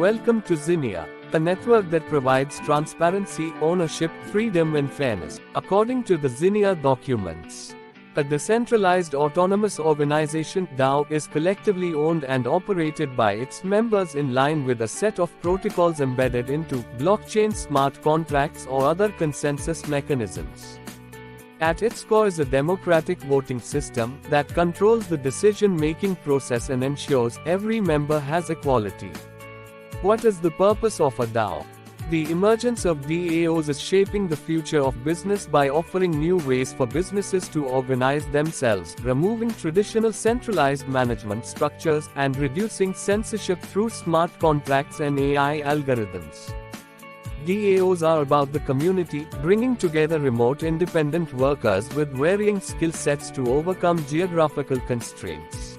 Welcome to ZINNIA, a network that provides transparency, ownership, freedom and fairness. According to the ZINNIA documents, a decentralized autonomous organization (DAO) is collectively owned and operated by its members in line with a set of protocols embedded into blockchain smart contracts or other consensus mechanisms. At its core is a democratic voting system that controls the decision-making process and ensures every member has equality. What is the purpose of a DAO? The emergence of DAOs is shaping the future of business by offering new ways for businesses to organize themselves, removing traditional centralized management structures, and reducing censorship through smart contracts and AI algorithms. DAOs are about the community, bringing together remote independent workers with varying skill sets to overcome geographical constraints.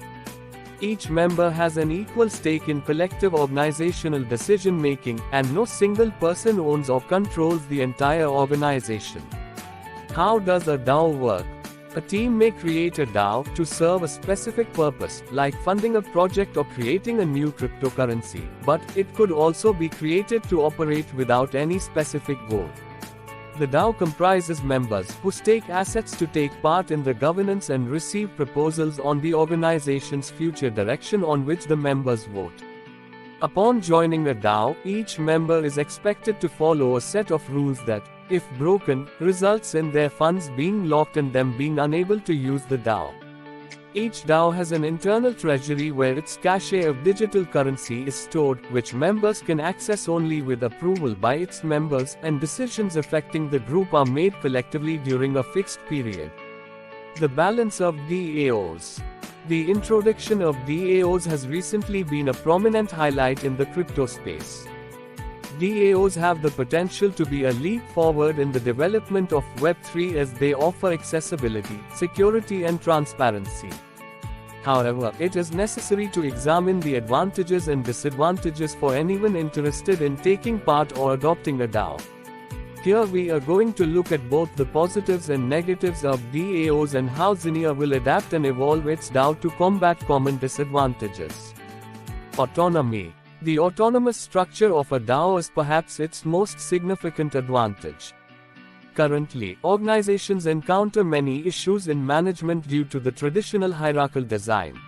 Each member has an equal stake in collective organizational decision-making, and no single person owns or controls the entire organization. How does a DAO work? A team may create a DAO to serve a specific purpose, like funding a project or creating a new cryptocurrency, but it could also be created to operate without any specific goal. The DAO comprises members who stake assets to take part in the governance and receive proposals on the organization's future direction on which the members vote. Upon joining a DAO, each member is expected to follow a set of rules that, if broken, results in their funds being locked and them being unable to use the DAO. Each DAO has an internal treasury where its cache of digital currency is stored, which members can access only with approval by its members, and decisions affecting the group are made collectively during a fixed period. The balance of DAOs. The introduction of DAOs has recently been a prominent highlight in the crypto space. DAOs have the potential to be a leap forward in the development of Web3 as they offer accessibility, security and transparency. However, it is necessary to examine the advantages and disadvantages for anyone interested in taking part or adopting a DAO. Here we are going to look at both the positives and negatives of DAOs and how ZINNIA will adapt and evolve its DAO to combat common disadvantages. Autonomy. The autonomous structure of a DAO is perhaps its most significant advantage. Currently, organizations encounter many issues in management due to the traditional hierarchical design.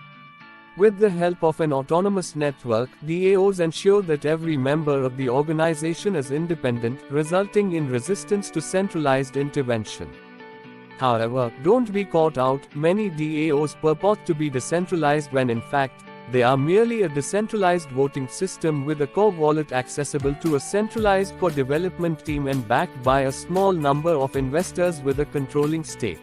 With the help of an autonomous network, DAOs ensure that every member of the organization is independent, resulting in resistance to centralized intervention. However, don't be caught out, many DAOs purport to be decentralized when in fact, they are merely a decentralized voting system with a core wallet accessible to a centralized core development team and backed by a small number of investors with a controlling stake.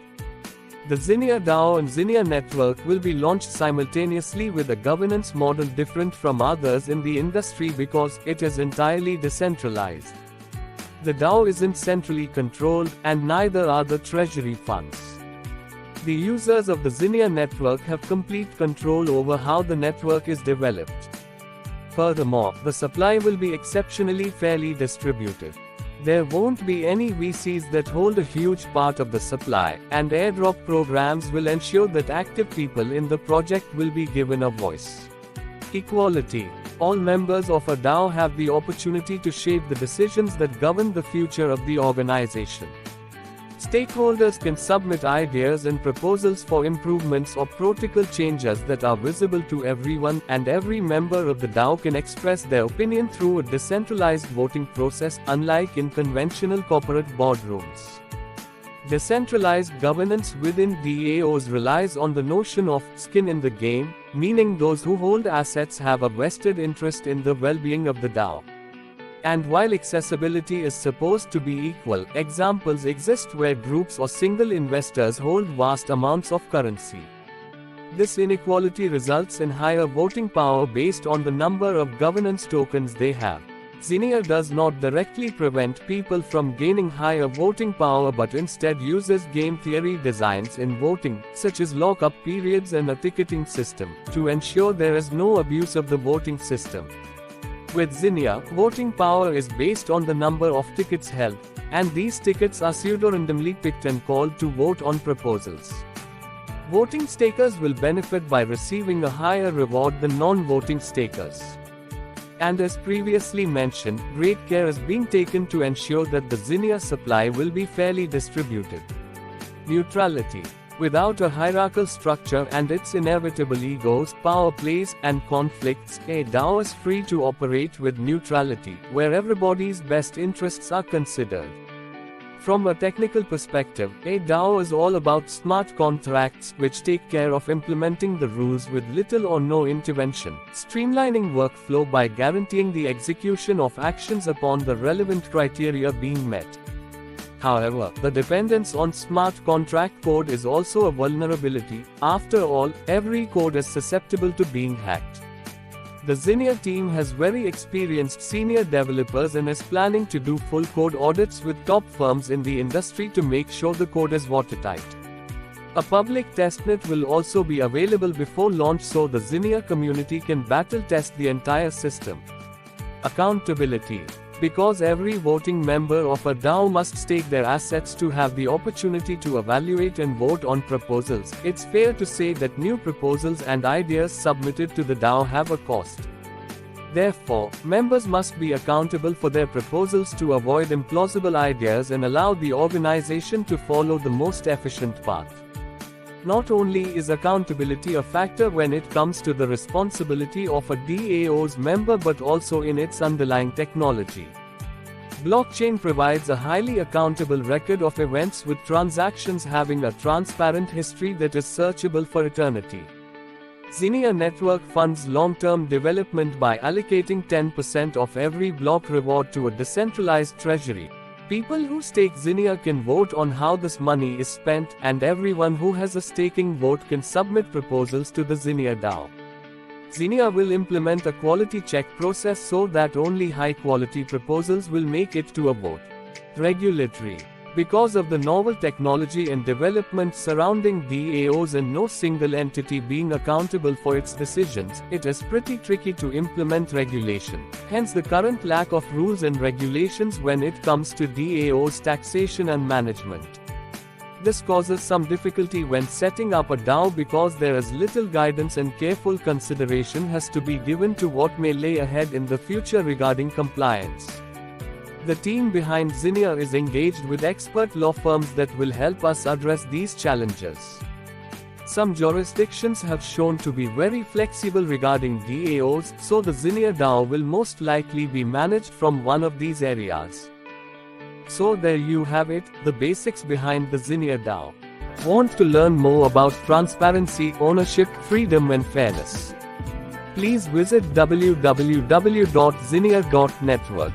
The ZINNIA DAO and ZINNIA network will be launched simultaneously with a governance model different from others in the industry because it is entirely decentralized. The DAO isn't centrally controlled, and neither are the treasury funds. The users of the ZINNIA network have complete control over how the network is developed. Furthermore, the supply will be exceptionally fairly distributed. There won't be any VCs that hold a huge part of the supply, and airdrop programs will ensure that active people in the project will be given a voice. Equality. All members of a DAO have the opportunity to shape the decisions that govern the future of the organization. Stakeholders can submit ideas and proposals for improvements or protocol changes that are visible to everyone, and every member of the DAO can express their opinion through a decentralized voting process, unlike in conventional corporate boardrooms. Decentralized governance within DAOs relies on the notion of skin in the game, meaning those who hold assets have a vested interest in the well-being of the DAO. And while accessibility is supposed to be equal, examples exist where groups or single investors hold vast amounts of currency. This inequality results in higher voting power based on the number of governance tokens they have. ZINNIA does not directly prevent people from gaining higher voting power but instead uses game theory designs in voting, such as lock-up periods and a ticketing system, to ensure there is no abuse of the voting system. With ZINNIA, voting power is based on the number of tickets held, and these tickets are pseudo-randomly picked and called to vote on proposals. Voting stakers will benefit by receiving a higher reward than non-voting stakers. And as previously mentioned, great care is being taken to ensure that the ZINNIA supply will be fairly distributed. Neutrality. Without a hierarchical structure and its inevitable egos, power plays, and conflicts, a DAO is free to operate with neutrality, where everybody's best interests are considered. From a technical perspective, a DAO is all about smart contracts which take care of implementing the rules with little or no intervention, streamlining workflow by guaranteeing the execution of actions upon the relevant criteria being met. However, the dependence on smart contract code is also a vulnerability. After all, every code is susceptible to being hacked. The ZINNIA team has very experienced senior developers and is planning to do full code audits with top firms in the industry to make sure the code is watertight. A public testnet will also be available before launch so the ZINNIA community can battle test the entire system. Accountability. Because every voting member of a DAO must stake their assets to have the opportunity to evaluate and vote on proposals, it's fair to say that new proposals and ideas submitted to the DAO have a cost. Therefore, members must be accountable for their proposals to avoid implausible ideas and allow the organization to follow the most efficient path. Not only is accountability a factor when it comes to the responsibility of a DAO's member but also in its underlying technology. Blockchain provides a highly accountable record of events with transactions having a transparent history that is searchable for eternity. ZINNIA network funds long-term development by allocating 10% of every block reward to a decentralized treasury. People who stake ZINNIA can vote on how this money is spent, and everyone who has a staking vote can submit proposals to the ZINNIA DAO. ZINNIA will implement a quality check process so that only high-quality proposals will make it to a vote. Regulatory. Because of the novel technology and development surrounding DAOs and no single entity being accountable for its decisions, it is pretty tricky to implement regulation. Hence the current lack of rules and regulations when it comes to DAOs taxation and management. This causes some difficulty when setting up a DAO because there is little guidance and careful consideration has to be given to what may lay ahead in the future regarding compliance. The team behind ZINNIA is engaged with expert law firms that will help us address these challenges. Some jurisdictions have shown to be very flexible regarding DAOs, so the ZINNIA DAO will most likely be managed from one of these areas. So there you have it, the basics behind the ZINNIA DAO. Want to learn more about transparency, ownership, freedom and fairness? Please visit www.zinnia.network.